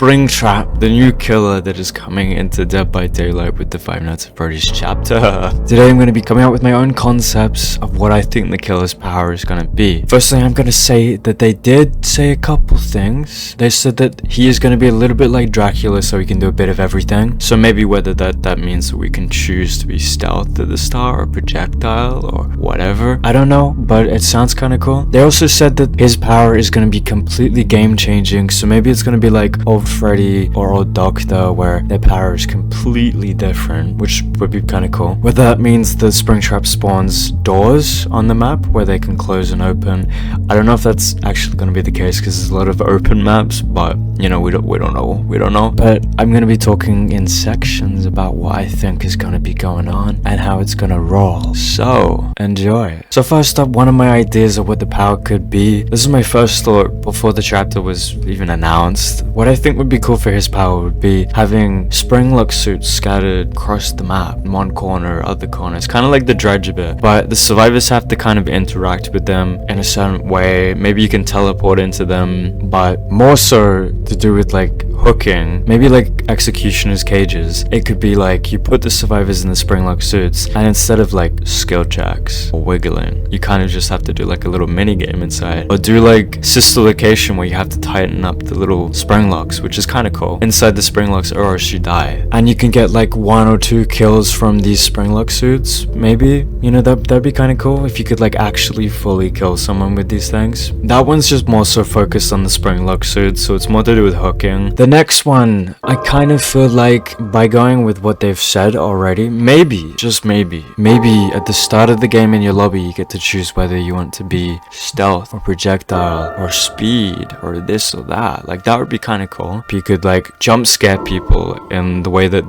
Springtrap, the new killer that is coming into Dead by Daylight with the Five Nights at Freddy's chapter. Today I'm going to be coming out with my own concepts of what I think the killer's power is going to be. Firstly, I'm going to say that they did say a couple things. They said that he is going to be a little bit like Dracula, so he can do a bit of everything. So maybe whether that means that we can choose to be stealth at the start or projectile or whatever, I don't know, but it sounds kind of cool. They also said that his power is going to be completely game changing, so maybe it's going to be like old Freddy or old Doctor, where their power is completely different, which would be kind of cool. Whether that means the Springtrap spawns doors on the map where they can close and open, I don't know if that's actually going to be the case, because there's a lot of open maps, but you know, we don't know. But I'm going to be talking in sections about what I think is going to be going on and how it's going to roll, so enjoy. So first up, one of my ideas of what the power could be, this is my first thought before the chapter was even announced. What I think would be cool for his power would be having spring-lock suits scattered across the map, one corner, other corners, kind of like the Dredge a bit, but the survivors have to kind of interact with them in a certain way. Maybe you can teleport into them, but more so to do with like hooking, maybe like executioner's cages. It could be like you put the survivors in the spring-lock suits, and instead of like skill checks or wiggling, you kind of just have to do like a little mini game inside, or do like sister location where you have to tighten up the little spring locks, which is kind of cool, inside the spring locks, or else you die. And you can get like 1 or 2 kills from these spring lock suits, maybe, you know, that'd be kind of cool if you could like actually fully kill someone with these things. That one's just more so focused on the spring lock suits, so it's more to do with hooking. The next one, I kind of feel like by going with what they've said already, maybe, just maybe at the start of the game in your lobby you get to choose whether you want to be stealth or projectile or speed or this or that. Like that would be kind of cool. If you could like jump scare people in the way that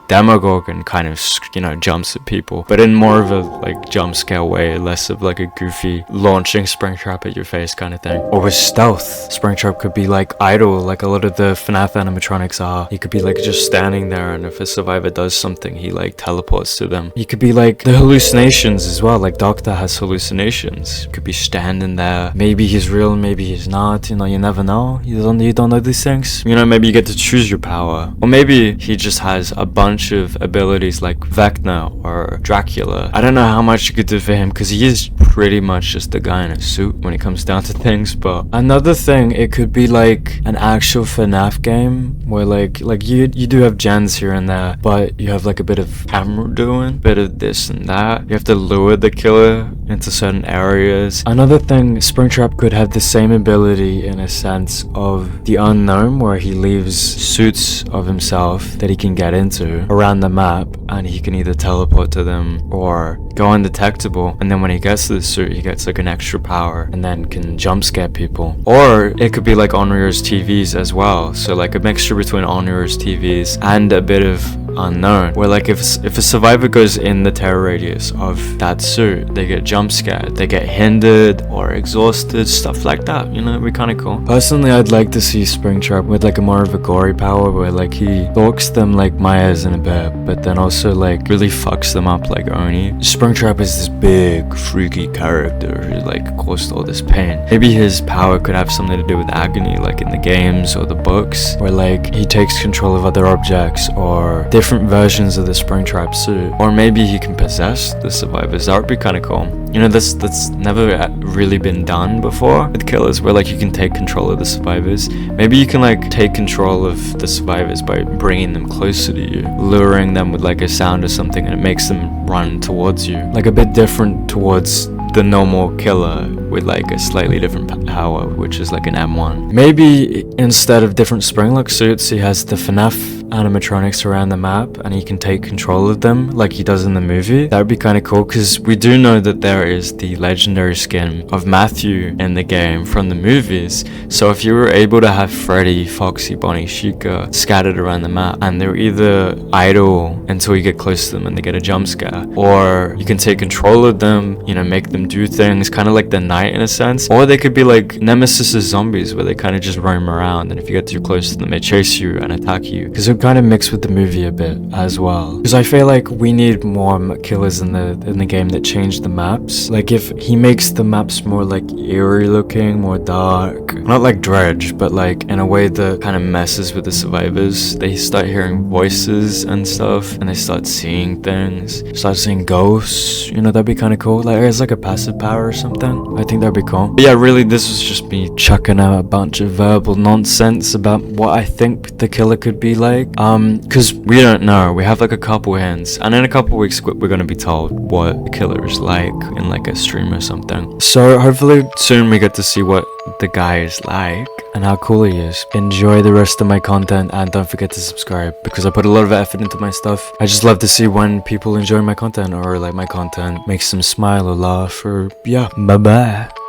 Demogorgon kind of, you know, jumps at people, but in more of a like jump scare way, less of like a goofy launching Springtrap at your face kind of thing. Or with stealth, Springtrap could be like idle, like a lot of the Fnaf animatronics are. He could be like just standing there, and if a survivor does something, he like teleports to them. He could be like the hallucinations as well, like Doctor has hallucinations. He could be standing there. Maybe he's real, maybe he's not, you know, you never know. You don't know these things. You know, maybe you get to choose your power. Or maybe he just has a bunch of abilities like Vecna or Dracula. I don't know how much you could do for him, because he is pretty much just a guy in a suit when it comes down to things. But another thing, it could be like an actual Fnaf game where like you do have gens here and there, but you have like a bit of camera doing, bit of this and that. You have to lure the killer into certain areas. Another thing, Springtrap could have the same ability in a sense of the unknown, where he leaves suits of himself that he can get into around the map, and he can either teleport to them or go undetectable, and then when he gets to the suit he gets like an extra power and then can jump scare people. Or it could be like Onryo's TVs as well, so like a mixture between Onryo's TVs and a bit of unknown, where like if a survivor goes in the terror radius of that suit, they get jump scared, they get hindered or exhausted, stuff like that. You know, it'd be kind of cool. Personally, I'd like to see Springtrap with like a more of a gory power, where like he stalks them like Myers in a bit, but then also like really fucks them up like Oni. Springtrap is this big freaky character who like caused all this pain. Maybe his power could have something to do with Agony, like in the games or the books, where like he takes control of other objects or different versions of the Springtrap suit. Or maybe he can possess the survivors. That would be kind of cool. You know, that's never really been done before with killers, where like you can take control of the survivors. Maybe you can like take control of the survivors by bringing them closer to you, luring them with like a sound or something, and it makes them run towards you, like a bit different towards the normal killer with like a slightly different power, which is like an M1. Maybe instead of different spring-lock suits, he has the Fnaf animatronics around the map, and he can take control of them like he does in the movie. That would be kind of cool, because we do know that there is the legendary skin of Matthew in the game from the movies. So if you were able to have Freddy, Foxy, Bonnie, Chica scattered around the map, and they're either idle until you get close to them and they get a jump scare, or you can take control of them, you know, make them do things, kind of like the night fight in a sense, or they could be like Nemesis's zombies where they kind of just roam around, and if you get too close to them they chase you and attack you, because it kind of mix with the movie a bit as well. Because I feel like we need more killers in the game that change the maps. Like if he makes the maps more like eerie looking, more dark, not like Dredge, but like in a way that kind of messes with the survivors. They start hearing voices and stuff, and they start seeing things, start seeing ghosts, you know, that'd be kind of cool. Like it's like a passive power or something. I think that'd be cool. But yeah, really, this was just me chucking out a bunch of verbal nonsense about what I think the killer could be like. Because we don't know. We have like a couple hints, and in a couple weeks we're gonna be told what the killer is like in like a stream or something. So hopefully soon we get to see what the guy is like and how cool he is. Enjoy the rest of my content, and don't forget to subscribe because I put a lot of effort into my stuff. I just love to see when people enjoy my content, or like my content makes them smile or laugh, or yeah. Bye bye.